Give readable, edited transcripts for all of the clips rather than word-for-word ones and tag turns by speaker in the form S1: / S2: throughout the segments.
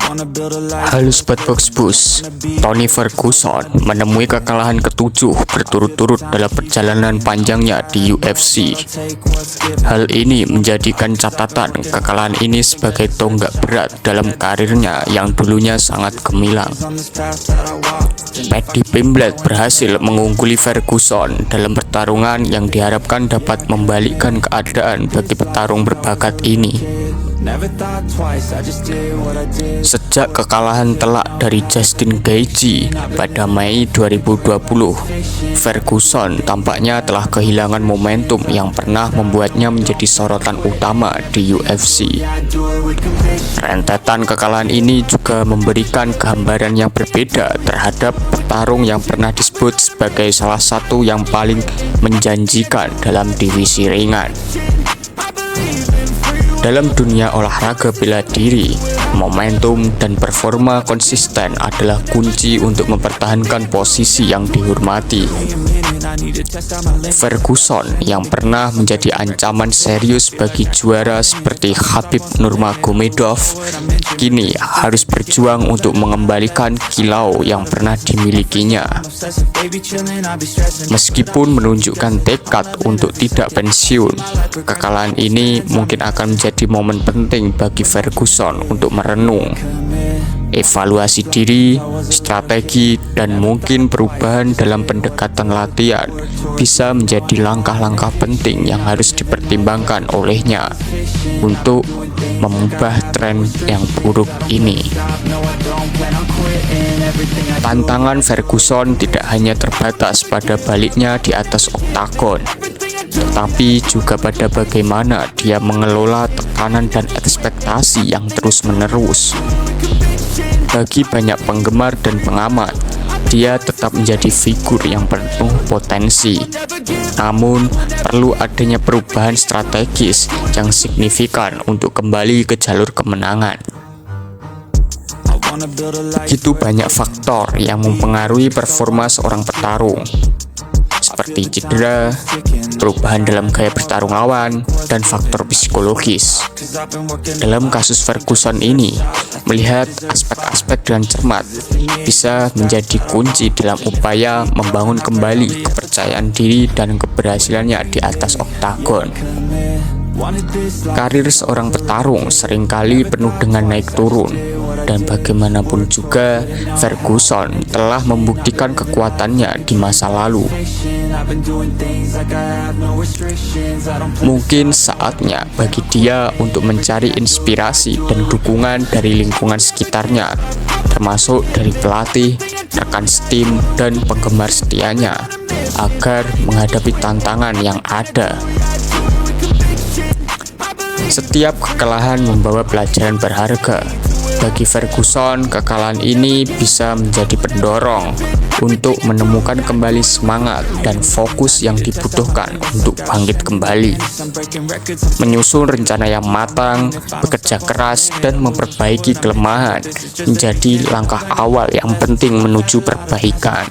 S1: Halo Sobat Box Bus, Tony Ferguson menemui kekalahan ketujuh berturut-turut dalam perjalanan panjangnya di UFC. Hal ini menjadikan catatan kekalahan ini sebagai tonggak berat dalam karirnya yang dulunya sangat gemilang. Paddy Pimblett berhasil mengungguli Ferguson dalam pertarungan yang diharapkan dapat membalikkan keadaan bagi petarung berbakat ini. Sejak kekalahan telak dari Justin Gaethje pada Mei 2020, Ferguson tampaknya telah kehilangan momentum yang pernah membuatnya menjadi sorotan utama di UFC. Rentetan kekalahan ini juga memberikan gambaran yang berbeda terhadap petarung yang pernah disebut sebagai salah satu yang paling menjanjikan dalam divisi ringan. Dalam dunia olahraga bela diri, momentum dan performa konsisten adalah kunci untuk mempertahankan posisi yang dihormati. Ferguson yang pernah menjadi ancaman serius bagi juara seperti Khabib Nurmagomedov kini harus berjuang untuk mengembalikan kilau yang pernah dimilikinya. Meskipun menunjukkan tekad untuk tidak pensiun, kekalahan ini mungkin akan menjadi momen penting bagi Ferguson untuk merenung, evaluasi diri, strategi, dan mungkin perubahan dalam pendekatan latihan bisa menjadi langkah-langkah penting yang harus dipertimbangkan olehnya untuk mengubah tren yang buruk ini. Tantangan Ferguson tidak hanya terbatas pada baliknya di atas oktagon, tetapi juga pada bagaimana dia mengelola tekanan dan ekspektasi yang terus-menerus. Bagi banyak penggemar dan pengamat, dia tetap menjadi figur yang penuh potensi. Namun, perlu adanya perubahan strategis yang signifikan untuk kembali ke jalur kemenangan. Begitu banyak faktor yang mempengaruhi performa seorang petarung, seperti cedera, perubahan dalam gaya bertarung lawan, dan faktor psikologis. Dalam kasus Ferguson ini, melihat aspek-aspek dengan cermat bisa menjadi kunci dalam upaya membangun kembali kepercayaan diri dan keberhasilannya di atas oktagon. Karir seorang petarung seringkali penuh dengan naik turun, dan bagaimanapun juga Ferguson telah membuktikan kekuatannya di masa lalu. Mungkin saatnya bagi dia untuk mencari inspirasi dan dukungan dari lingkungan sekitarnya, termasuk dari pelatih, rekan setim, dan penggemar setianya, agar menghadapi tantangan yang ada. Setiap kekalahan membawa pelajaran berharga. Bagi Ferguson, kekalahan ini bisa menjadi pendorong untuk menemukan kembali semangat dan fokus yang dibutuhkan untuk bangkit kembali. Menyusun rencana yang matang, bekerja keras, dan memperbaiki kelemahan menjadi langkah awal yang penting menuju perbaikan.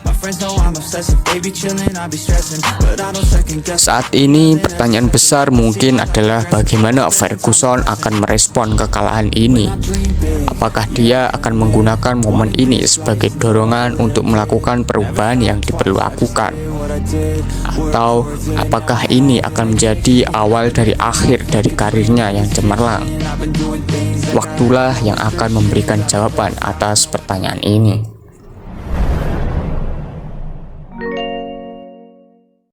S1: Saat ini, pertanyaan besar mungkin adalah bagaimana Ferguson akan merespon kekalahan ini. Apakah dia akan menggunakan momen ini sebagai dorongan untuk melakukan perubahan yang diperlukan? Atau apakah ini akan menjadi awal dari akhir dari karirnya yang cemerlang? Waktulah yang akan memberikan jawaban atas pertanyaan ini.